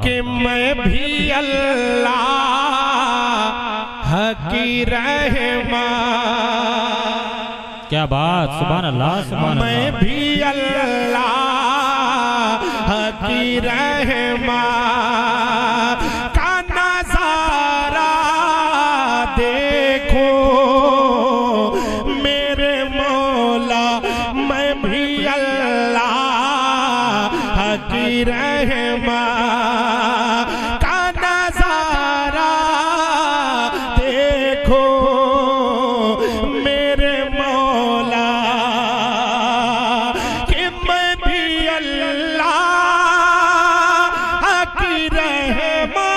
कि मैं भी अल्लाह की रहमान। क्या बात, सुभान अल्लाह, सुभान अल्लाह। मैं भी अल्लाह की रहमान का नजारा देखो मेरे मौला। मैं भी अल्लाह की रहमान का नजारा देखो मेरे मौला। कि मैं भी अल्लाह की रहमान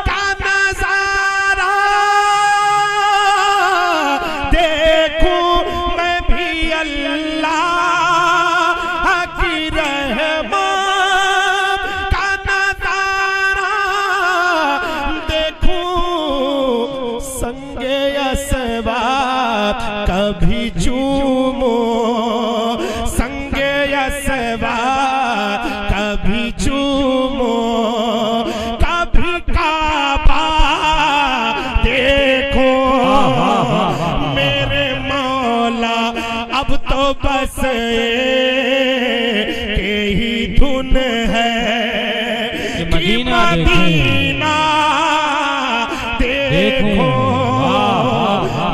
का नजारा देखूं। मैं भी अल्लाह की रहमान का नजारा देखूं। संगे असबाब कभी चूमो, संगे असबाब कभी चूमो, कभी काबा देखो मेरे मौला। अब तो बस के ही धुन है कि मदीना देखो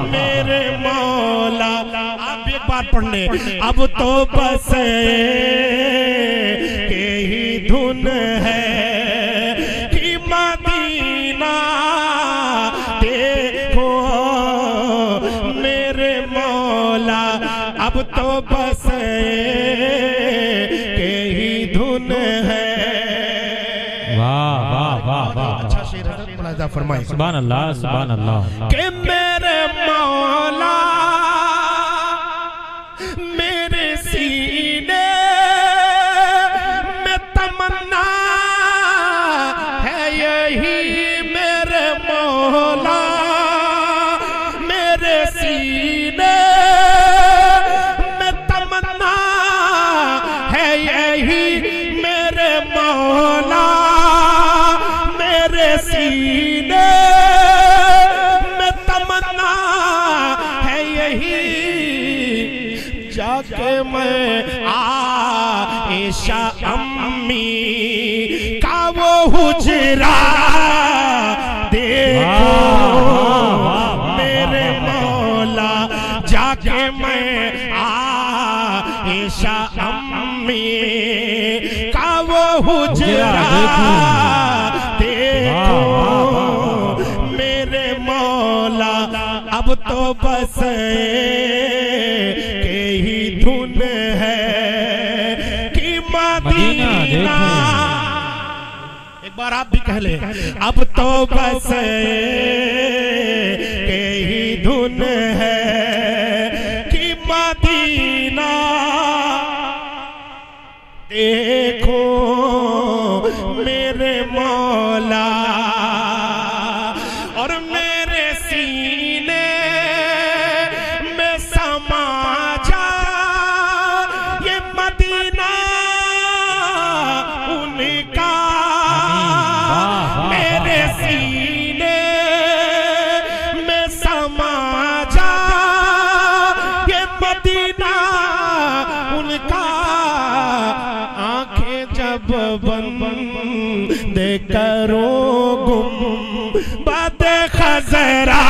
मेरे मौला। आप एक बार पढ़ ले। अब तो बस के ही धुन है कि मदीना देखो मेरे मौला। अब तो बस के ही धुन है। वाह वाह वाह वाह, अच्छा शेर है, मुलाहिजा फरमाइए। सुभान अल्लाह, सुभान अल्लाह। कि मेरे मौला मेरे सीने में तमन्ना है यही। मेरे मौला मेरे सीने में तमन्ना है यही। मेरे मौला मेरे सीने में तमन्ना है यही। जाके मैं आयशा अम्मी का वो हुजरा देखो मेरे मौला। जाके मैं आयशा अम्मी का वो हुजरा देखो मेरे मौला। अब तो बस के ही धुन है कि मदीना। एक बार आप भी कह ले। अब तो बस के ही धुन है कि मदीना देखो मेरे मौला। और मेरे सीने में समा जा ये मदीना उनका। मेरे सीने में समा जा ये मदीना उनका। आंखें जब बंद करो गुम बात खजरा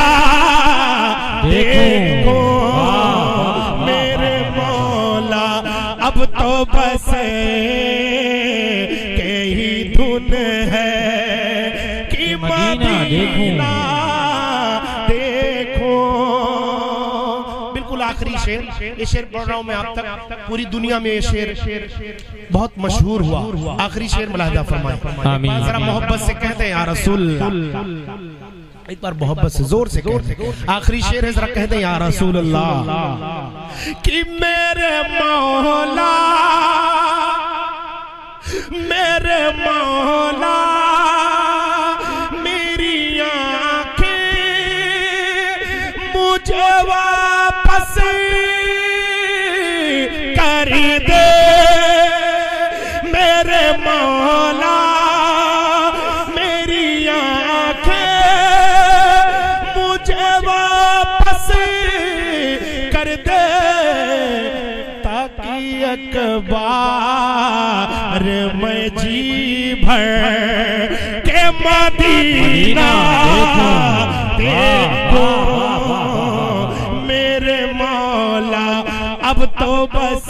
देखो मेरे मौला। अब तो बस के ही धुन है कि मदीना देखो। बिल्कुल आखिरी शेर, ये शेर पढ़ रहा हूं मैं आप तक। पूरी दुनिया में ये शेर बहुत मशहूर हुआ। आखिरी शेर मुलाहिजा फरमाएं। आमीन। जरा मोहब्बत से कहते हैं या रसूल। एक बार मोहब्बत से जोर से कहते हैं। आखिरी शेर है, जरा कहते हैं या रसूल अल्लाह। कि मेरे मौला मेरे मौला मेरी आंखें मुझे वापस कर दे मेरे मौला। बार मैं जी भर के मदीना देखो मेरे मौला अब तो बस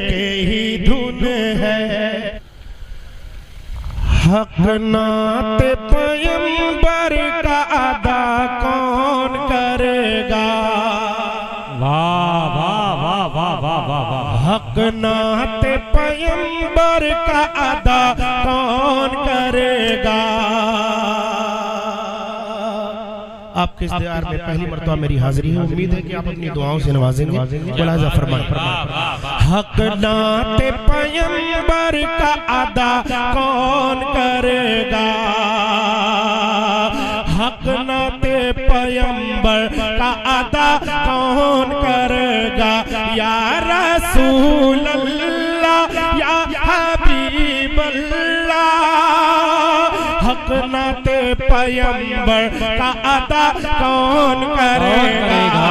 के ही धुन है। हक नाते पैगंबर का अदा कौन करेगा? वाह वाह वाह वाह वाह वाह वाह। हक नाते पैगंबर का अदा कौन करेगा? आपके इख्तियार में पहली मर्तबा मेरी हाजिरी है। उम्मीद है कि आप अपनी दुआओं से नवाजेंगे। मुलाजा फरमाएं। हक नाते पैगंबर का अदा कौन करेगा? हक नाते पैगंबर का अदा कौन करेगा? या रसूल अल्लाह या हबीब अल्लाह, हक नाते पैगंबर का अदा कौन करेगा?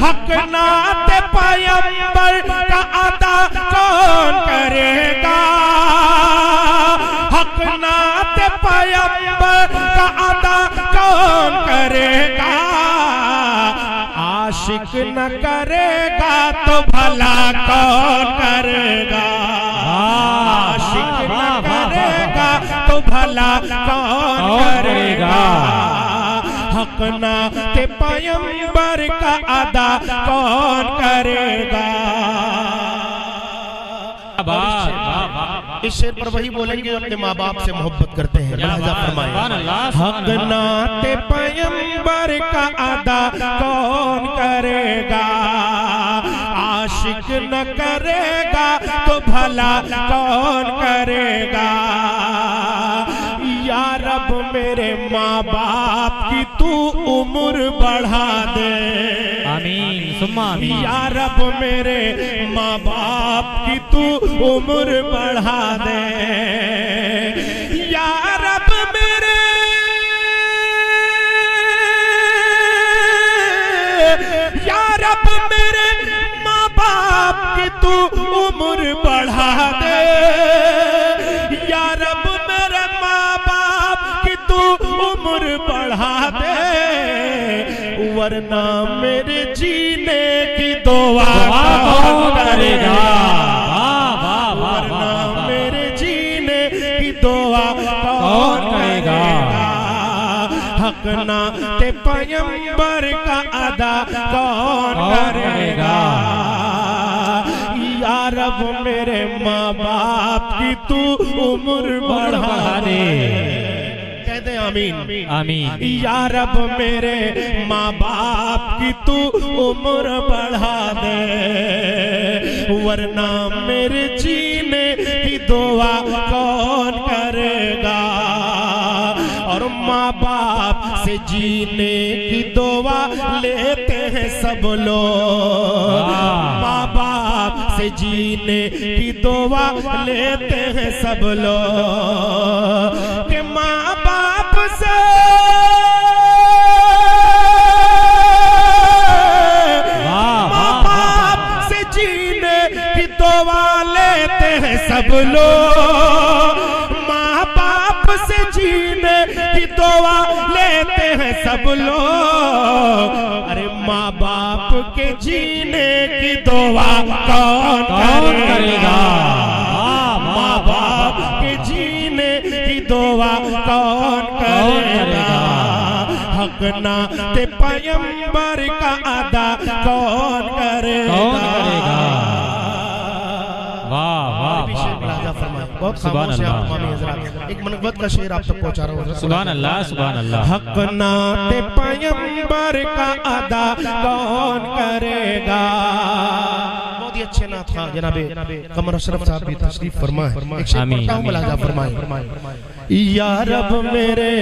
हक नाते पैगंबर का अदा कौन करेगा? हक नाते पैगंबर का अदा कौन करेगा? आशिक न करेगा तो भला कौन करेगा? आशिक न करेगा तो भला कौन करेगा? हक नाते पैगंबर का अदा कौन करेगा? इस शेर पर वही बोलेंगे अपने माँ बाप से मोहब्बत करते हैं। लिहाजा फरमाएं। हक नाते पैगंबर का अदा कौन करेगा? आशिक न करेगा तो भला कौन करेगा? या रब मेरे माँ बाप की तू उम्र बढ़ा दे। आमीन सुम्मा आमीन। या रब मेरे माँ बाप की तू उम्र बढ़ा दे। या रब मेरे माँ बाप की तू उम्र बढ़ा दे। या रब मेरे माँ बाप की तू उम्र बढ़ा दे, वरना मेरे जीने की दुआ कौन करेगा? वरना मेरे जीने की दुआ कौन करेगा? हक नाते पैगंबर का अदा कौन करेगा? या रब मेरे माँ बाप की तू उम्र बढ़ा दे। कहते आमीन आमीन। या रब मेरे माँ बाप की तू उम्र बढ़ा दे, वरना मेरे जीने की दुआ कौन करेगा? और माँ बाप से जीने की दुआ लेते हैं सब लोग। माँ बाप से जीने की दुआ लेते हैं सब लोग। कि माँ बाप से जीने की दुआ लेते हैं सब लोग। माँ बाप से जीने की दुआ लेते हैं सब लोग। अरे माँ बाप के जीने की दुआ कौन करेगा? माँ बाप के जीने की दुआ कौन करेगा? हक नाते पैगंबर का अदा कौन करेगा? वाह वाह बहुत खामोश है आप मामी हज़रात। एक मनक़बत का शेर आप तक पहुंचा रहा हूँ। सुभान अल्लाह सुभान अल्लाह। हक नाते पैगंबर का अदा कौन करेगा? बहुत ही अच्छे नात खां जनाबे कमर अशरफ साहब भी तशरीफ फरमा है। एक शेर पढ़ता हूं, मुलाजा फरमाएं। या रब मेरे,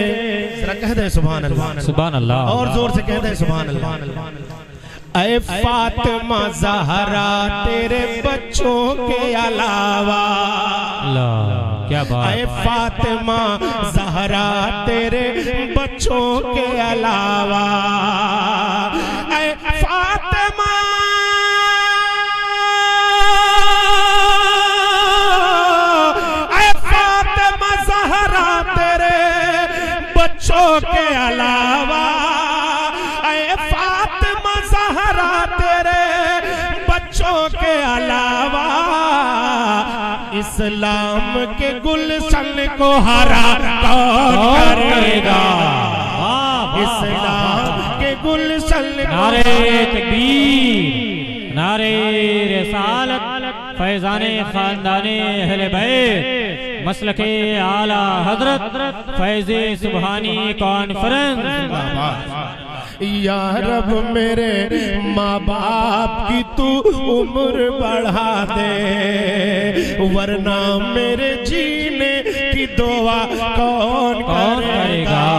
जरा कह दे सुभान अल्लाह सुभान अल्लाह। और जोर से कह दे सुभान अल्लाह। ऐ फातिमा ज़हरा तेरे बच्चों के अलावा, क्या बात। ऐ फातिमा ज़हरा तेरे बच्चों के अलावा, ऐ फातिमा इस्लाम के गुलशन को हरा कौन करेगा? इस्लाम के गुलशन नारे तकबीर, नारे रिसालत, फैज़ाने खानदाने अहले बैत, मसलके आला हजरत, फैज़े सुबहानी कॉन्फ्रेंस। या रब मेरे माँ बाप की तू उम्र बढ़ा दे, वरना मेरे जीने की दुआ कौन करेगा?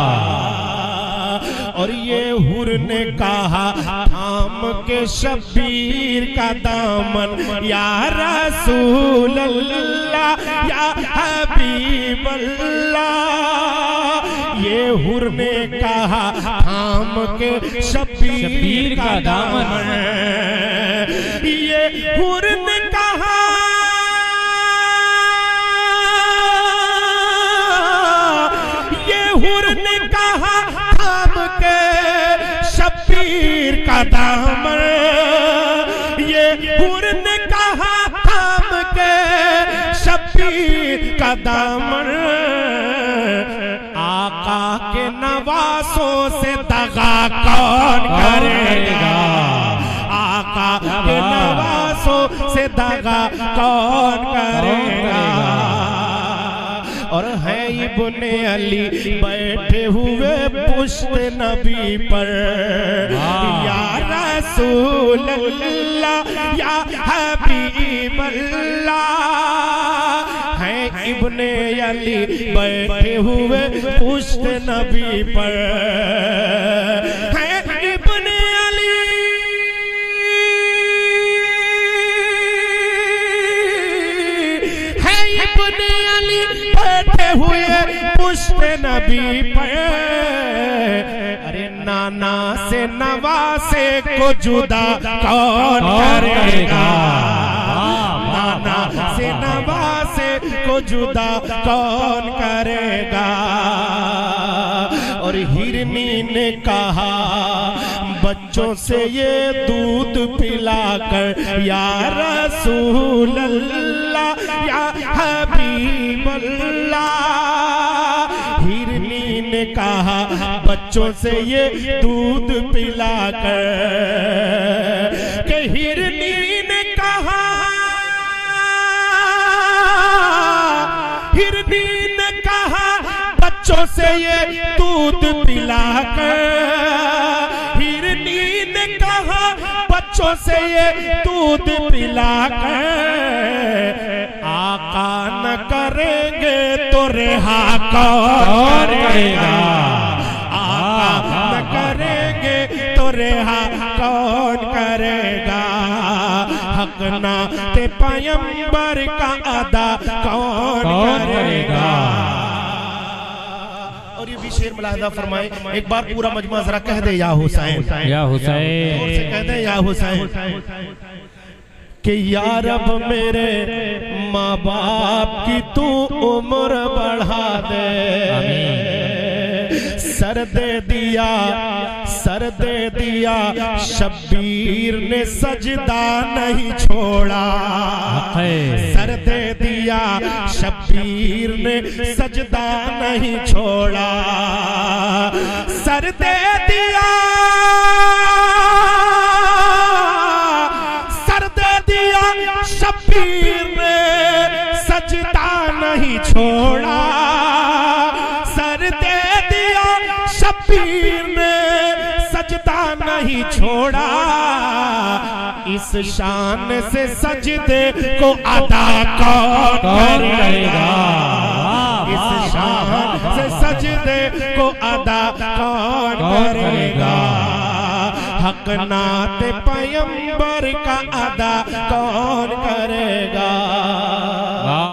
और ये हुर ने कहा थाम के शब्बीर का दामन, या रसूल अल्लाह या हबीब अल्लाह। ये हुर ने कहा थाम के शब्बीर का दामन, ये हुर ने कहा शब्बीर का दामन, ये हुर ने कहा थाम के शब्बीर का दामन। आका के नवासों से दगा कौन करेगा? आका के नवासों से दगा कौन करेगा? और है इब्ने अली बैठे हुए पुश्त नबी पर, या रसूल अल्लाह या हबीब अल्लाह। है इब्ने अली बैठे हुए पुश्त नबी पर, है इब्ने अली बैठे हुए पुश्त नबी पर। अरे नाना से नवासे को जुदा कौन करेगा? नाना से नवासे को जुदा कौन करेगा? और हिरनी ने कहा बच्चों से ये दूध पिलाकर, या रसूल अल्लाह या हबीब अल्लाह। हिरनी ने कहा बच्चों से ये दूध पिलाकर, के हिरनी ने कहा, हिरनी ने कहा बच्चों से ये दूध पिलाकर। हिरनी ने कहा बच्चों से ये दूध पिलाकर, आका न करेंगे तो रिहा कौन करेगा? आका न करेंगे तो रिहा कौन करेगा? हक नाते पैगंबर का अदा कौन करेगा? और ये भी शेर मुलाहिजा फरमाए, एक बार पूरा मजमा जरा कह दे, या हुसैन, या हुसैन, से कह दे या हुसैन, कि या रब मेरे माँ बाप की तू उम्र बढ़ा दे। सर दे दिया शब्बीर ने सजदा नहीं छोड़ा। सर दे दिया शब्बीर ने सजदा नहीं छोड़ा। सर दे दिया शब्बीर ने सजदा नहीं छोड़ा। सर दे दिया शब्बीर ने सजदा नहीं छोड़ा। इस शान से सजदे को अदा कौन करेगा? इस शान से सजदे को अदा कौन करेगा? हक नाते पैगंबर का अदा कौन करेगा?